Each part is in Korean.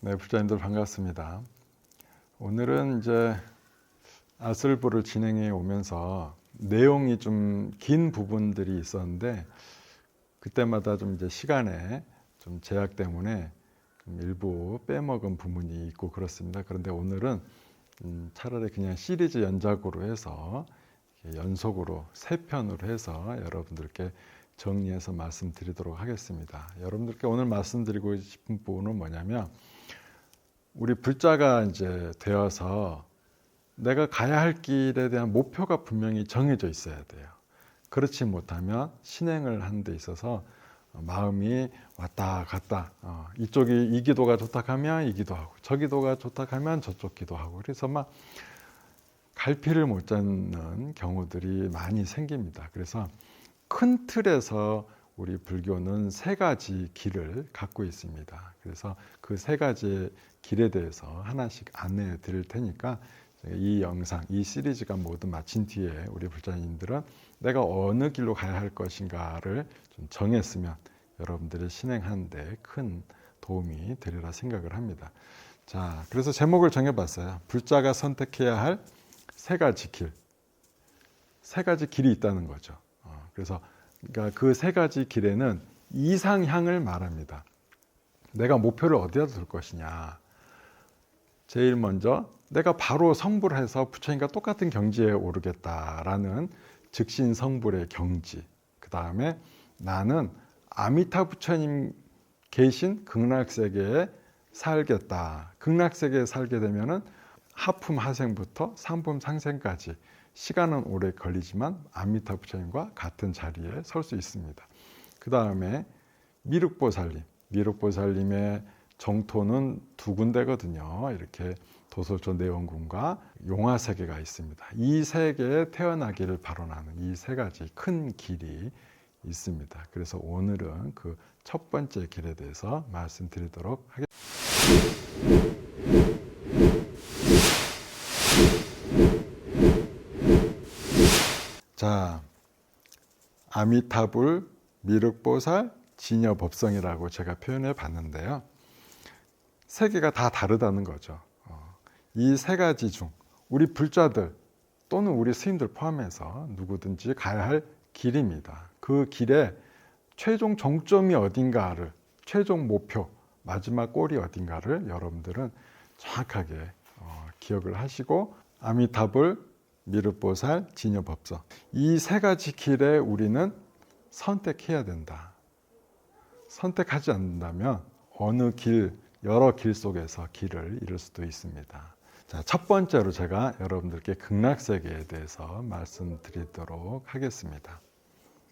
네, 불자님들 반갑습니다. 오늘은 이제 아슬부를 진행해 오면서 내용이 좀 긴 부분들이 있었는데 그때마다 좀 이제 시간에 좀 제약 때문에 좀 일부 빼먹은 부분이 있고 그렇습니다. 그런데 오늘은 차라리 그냥 시리즈 연작으로 해서 연속으로 3편으로 해서 여러분들께 정리해서 말씀드리도록 하겠습니다. 여러분들께 오늘 말씀드리고 싶은 부분은 뭐냐면 우리 불자가 이제 되어서 내가 가야 할 길에 대한 목표가 분명히 정해져 있어야 돼요. 그렇지 못하면 실행을 하는 데 있어서 마음이 왔다 갔다 이쪽이 이 기도가 좋다 하면 이 기도하고 저 기도가 좋다 하면 저쪽 기도하고 그래서 막 갈피를 못 잡는 경우들이 많이 생깁니다. 그래서 큰 틀에서 우리 불교는 3가지 길을 갖고 있습니다. 그래서 그 3가지의 길에 대해서 하나씩 안내해 드릴 테니까 이 영상, 이 시리즈가 모두 마친 뒤에 우리 불자님들은 내가 어느 길로 가야 할 것인가를 좀 정했으면 여러분들이 실행하는 데 큰 도움이 되리라 생각을 합니다. 자, 그래서 제목을 정해봤어요. 불자가 선택해야 할 3가지 길. 3가지 길이 있다는 거죠. 그래서 그러니까 그 3가지 길에는 이상향을 말합니다. 내가 목표를 어디다 둘 것이냐. 제일 먼저 내가 바로 성불을 해서 부처님과 똑같은 경지에 오르겠다라는 즉신성불의 경지. 그 다음에 나는 아미타 부처님 계신 극락세계에 살겠다. 극락세계에 살게 되면은 하품 하생부터 삼품 상생까지 시간은 오래 걸리지만 아미타 부처님과 같은 자리에 설 수 있습니다. 그 다음에 미륵보살님의 정토는 2군데거든요. 이렇게 도솔초 내원군과 용화세계가 있습니다. 이 세계에 태어나기를 발언하는 이 3가지 큰 길이 있습니다. 그래서 오늘은 그 첫 번째 길에 대해서 말씀드리도록 하겠습니다. 자, 아미타불, 미륵보살, 진여법성이라고 제가 표현해 봤는데요. 3개가 다 다르다는 거죠. 이 3가지 중 우리 불자들 또는 우리 스님들 포함해서 누구든지 가야 할 길입니다. 그 길의 최종 정점이 어딘가를, 최종 목표, 마지막 골이 어딘가를 여러분들은 정확하게 기억을 하시고 아미타불, 미륵보살, 진여법성 이 3가지 길에 우리는 선택해야 된다. 선택하지 않는다면 어느 길, 여러 길 속에서 길을 잃을 수도 있습니다. 자, 첫 번째로 제가 여러분들께 극락세계에 대해서 말씀드리도록 하겠습니다.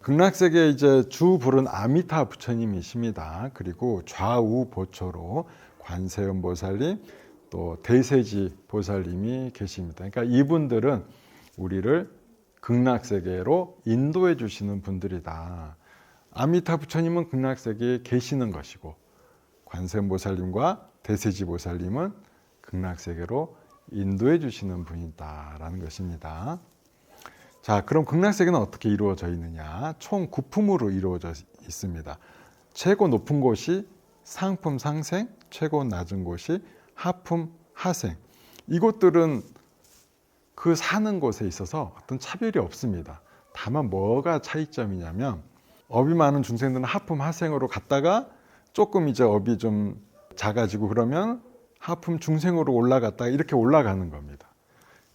극락세계의 이제 주불은 아미타 부처님이십니다. 그리고 좌우 보초로 관세음 보살님, 또 대세지 보살님이 계십니다. 그러니까 이분들은 우리를 극락세계로 인도해 주시는 분들이다. 아미타 부처님은 극락세계에 계시는 것이고 관세음 보살님과 대세지 보살님은 극락세계로 인도해 주시는 분이다라는 것입니다. 자, 그럼 극락세계는 어떻게 이루어져 있느냐? 총 9품으로 이루어져 있습니다. 최고 높은 곳이 상품 상생, 최고 낮은 곳이 하품 하생. 이곳들은 그 사는 곳에 있어서 어떤 차별이 없습니다. 다만 뭐가 차이점이냐면 업이 많은 중생들은 하품 하생으로 갔다가 조금 이제 업이 좀 작아지고 그러면 하품 중생으로 올라갔다가 이렇게 올라가는 겁니다.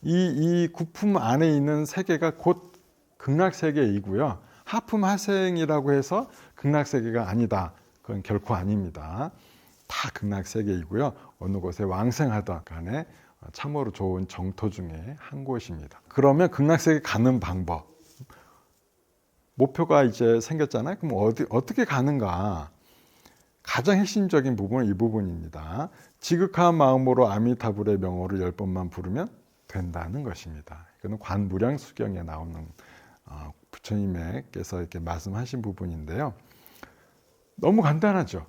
이 9품 안에 있는 세계가 곧 극락세계이고요. 하품 하생이라고 해서 극락세계가 아니다. 그건 결코 아닙니다. 다 극락세계이고요. 어느 곳에 왕생하던 간에 참으로 좋은 정토 중에 한 곳입니다. 그러면 극락세계 가는 방법. 목표가 이제 생겼잖아요. 그럼 어떻게 가는가? 가장 핵심적인 부분은 이 부분입니다. 지극한 마음으로 아미타불의 명호를 10번만 부르면 된다는 것입니다. 이거는 관무량수경에 나오는 부처님께서 이렇게 말씀하신 부분인데요. 너무 간단하죠.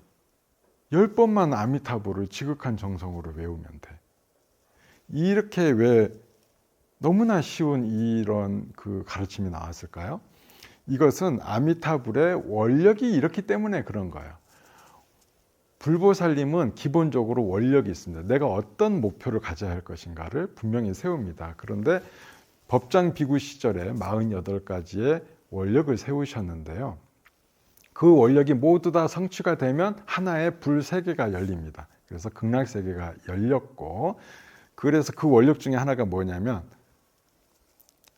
10번만 아미타불을 지극한 정성으로 외우면 돼. 이렇게 왜 너무나 쉬운 이런 그 가르침이 나왔을까요? 이것은 아미타불의 원력이 이렇기 때문에 그런 거예요. 불보살님은 기본적으로 원력이 있습니다. 내가 어떤 목표를 가져야 할 것인가를 분명히 세웁니다. 그런데 법장 비구 시절에 48가지의 원력을 세우셨는데요. 그 원력이 모두 다 성취가 되면 하나의 불 세계가 열립니다. 그래서 극락세계가 열렸고, 그래서 그 원력 중에 하나가 뭐냐면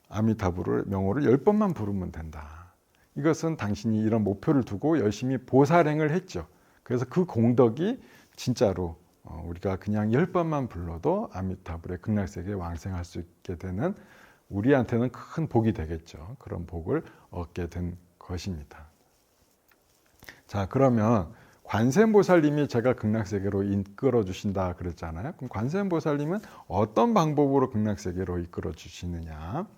아미타불을 명호를 10번만 부르면 된다. 이것은 당신이 이런 목표를 두고 열심히 보살행을 했죠. 그래서 그 공덕이 진짜로 우리가 그냥 10번만 불러도 아미타불의 극락세계에 왕생할 수 있게 되는, 우리한테는 큰 복이 되겠죠. 그런 복을 얻게 된 것입니다. 자, 그러면 관세음보살님이 제가 극락세계로 이끌어 주신다 그랬잖아요. 그럼 관세음보살님은 어떤 방법으로 극락세계로 이끌어 주시느냐?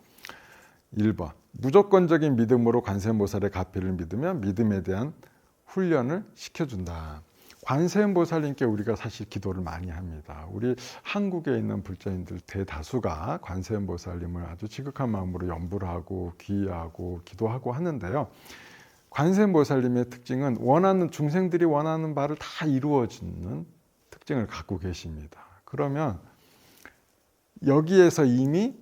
1번, 무조건적인 믿음으로 관세음보살의 가피를 믿으면 믿음에 대한 훈련을 시켜준다. 관세음보살님께 우리가 사실 기도를 많이 합니다. 우리 한국에 있는 불자인들 대다수가 관세음보살님을 아주 지극한 마음으로 염불 하고 귀의하고 기도하고 하는데요. 관세음보살님의 특징은 중생들이 원하는 바를 다 이루어주는 특징을 갖고 계십니다. 그러면 여기에서 이미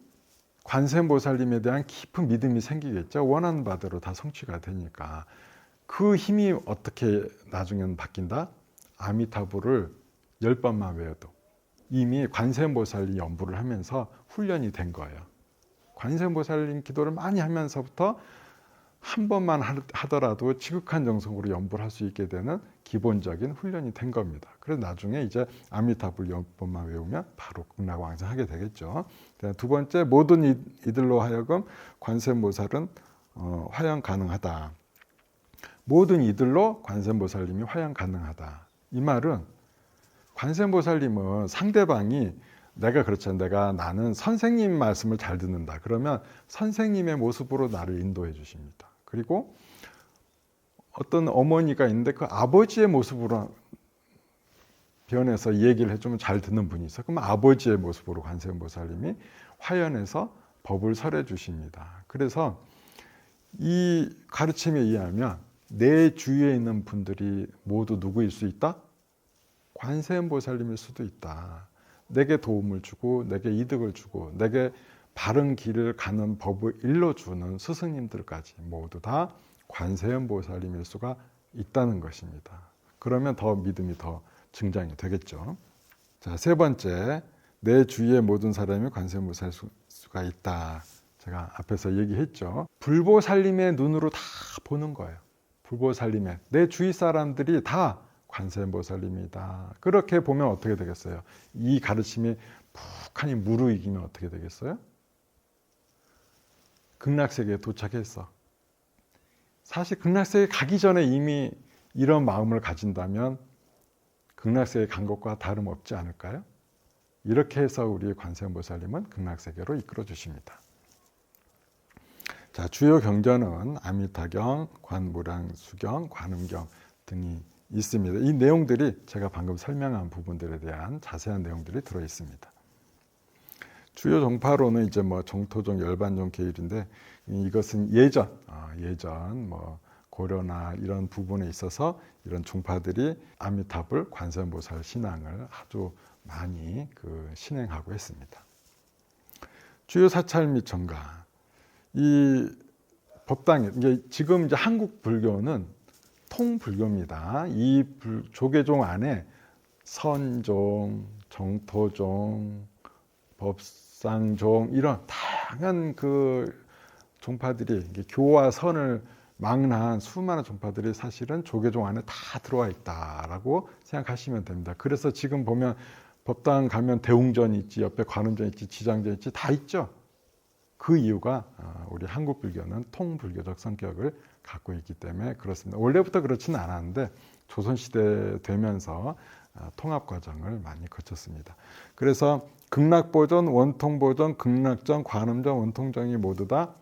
관세음보살님에 대한 깊은 믿음이 생기겠죠. 원하는 바대로 다 성취가 되니까. 그 힘이 어떻게 나중에는 바뀐다? 아미타불을 10번만 외워도 이미 관세음보살님 연부를 하면서 훈련이 된 거예요. 관세음보살님 기도를 많이 하면서부터 한 번만 하더라도 지극한 정성으로 연부를 할 수 있게 되는 기본적인 훈련이 된 겁니다. 그래서 나중에 이제 아미타불 10번만 외우면 바로 극락왕생하게 되겠죠. 두 번째, 모든 이들로 하여금 관세음보살은 화양 가능하다. 모든 이들로 관세음보살님이 화양 가능하다. 이 말은 관세음보살님은 상대방이 나는 선생님 말씀을 잘 듣는다. 그러면 선생님의 모습으로 나를 인도해 주십니다. 그리고 어떤 어머니가 있는데 그 아버지의 모습으로 변해서 얘기를 해주면 잘 듣는 분이 있어. 그럼 아버지의 모습으로 관세음보살님이 화연해서 법을 설해 주십니다. 그래서 이 가르침에 의하면 내 주위에 있는 분들이 모두 누구일 수 있다? 관세음보살님일 수도 있다. 내게 도움을 주고 내게 이득을 주고 내게 바른 길을 가는 법을 일러주는 스승님들까지 모두 다 관세음보살님일 수가 있다는 것입니다. 그러면 더 믿음이 더 증장이 되겠죠. 자, 세 번째, 내 주위의 모든 사람이 관세음보살일 수가 있다. 제가 앞에서 얘기했죠. 불보살님의 눈으로 다 보는 거예요. 불보살님의, 내 주위 사람들이 다 관세음보살님이다. 그렇게 보면 어떻게 되겠어요? 이 가르침이 푹하니 무르익이면 어떻게 되겠어요? 극락세계에 도착했어. 사실 극락세계에 가기 전에 이미 이런 마음을 가진다면 극락세계에 간 것과 다름없지 않을까요? 이렇게 해서 우리 관세음보살님은 극락세계로 이끌어 주십니다. 자, 주요 경전은 아미타경, 관무량수경, 관음경 등이 있습니다. 이 내용들이 제가 방금 설명한 부분들에 대한 자세한 내용들이 들어 있습니다. 주요 종파로는 이제 정토종, 열반종 계율인데 이것은 예전 고려나 이런 부분에 있어서 이런 종파들이 아미타불 관세음보살 신앙을 아주 많이 신행하고 했습니다. 주요 사찰 및 정가, 이 법당에 지금 이제 한국 불교는 통불교입니다. 이 조계종 안에 선종, 정토종, 법상종 이런 다양한 종파들이 교와 선을 망라한 수많은 종파들이 사실은 조계종 안에 다 들어와 있다라고 생각하시면 됩니다. 그래서 지금 보면 법당 가면 대웅전 있지, 옆에 관음전 있지, 지장전 있지, 다 있죠. 그 이유가 우리 한국 불교는 통불교적 성격을 갖고 있기 때문에 그렇습니다. 원래부터 그렇지는 않았는데 조선시대 되면서 통합 과정을 많이 거쳤습니다. 그래서 극락보전, 원통보전, 극락전, 관음전, 원통전이 모두 다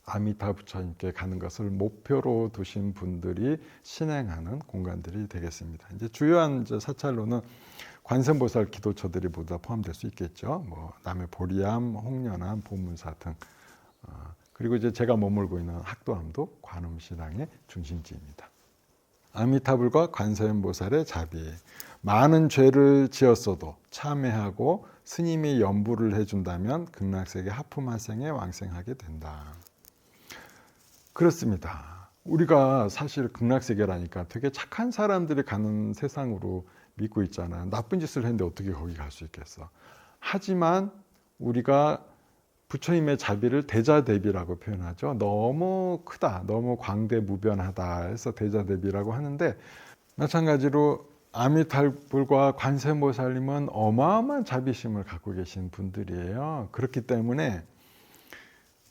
아미타 부처님께 가는 것을 목표로 두신 분들이 신행하는 공간들이 되겠습니다. 이제 주요한 사찰로는 관세음보살 기도처들이 모두 다 포함될 수 있겠죠. 남해 보리암, 홍련암, 보문사 등. 그리고 이제 제가 머물고 있는 학도암도 관음신앙의 중심지입니다. 아미타불과 관세음보살의 자비. 많은 죄를 지었어도 참회하고 스님이 연부를 해준다면 극락세계 하품화생에 왕생하게 된다. 그렇습니다. 우리가 사실 극락세계라니까 되게 착한 사람들이 가는 세상으로 믿고 있잖아. 나쁜 짓을 했는데 어떻게 거기 갈 수 있겠어. 하지만 우리가 부처님의 자비를 대자대비라고 표현하죠. 너무 크다, 너무 광대무변하다 해서 대자대비라고 하는데, 마찬가지로 아미타불과 관세음보살님은 어마어마한 자비심을 갖고 계신 분들이에요. 그렇기 때문에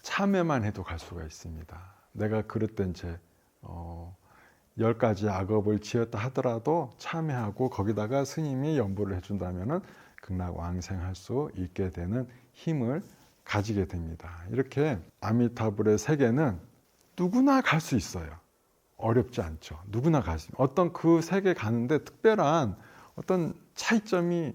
참회만 해도 갈 수가 있습니다. 내가 그릇된 죄 10가지 악업을 지었다 하더라도 참회하고 거기다가 스님이 연보를 해준다면 극락왕생할 수 있게 되는 힘을 가지게 됩니다. 이렇게 아미타불의 세계는 누구나 갈 수 있어요. 어렵지 않죠. 누구나 갈 수 있어요. 어떤 그 세계 가는데 특별한 어떤 차이점이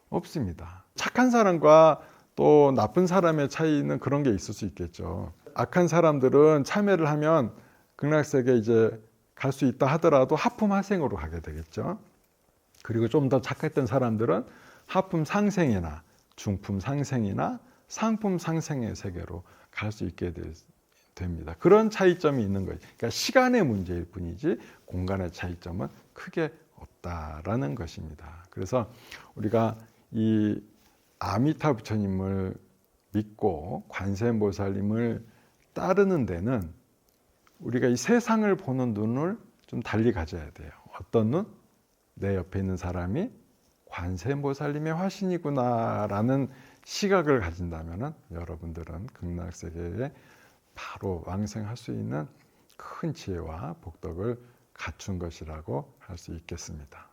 없습니다. 착한 사람과 또 나쁜 사람의 차이는 그런 게 있을 수 있겠죠. 악한 사람들은 참회를 하면 극락세계 이제 갈 수 있다 하더라도 하품하생으로 가게 되겠죠. 그리고 좀 더 착했던 사람들은 하품 상생이나 중품 상생이나 상품 상생의 세계로 갈 수 있게 됩니다. 그런 차이점이 있는 거예요. 그러니까 시간의 문제일 뿐이지 공간의 차이점은 크게 없다라는 것입니다. 그래서 우리가 이 아미타 부처님을 믿고 관세음보살님을 따르는 데는 우리가 이 세상을 보는 눈을 좀 달리 가져야 돼요. 어떤 눈? 내 옆에 있는 사람이 관세음보살님의 화신이구나라는 시각을 가진다면 여러분들은 극락세계에 바로 왕생할 수 있는 큰 지혜와 복덕을 갖춘 것이라고 할 수 있겠습니다.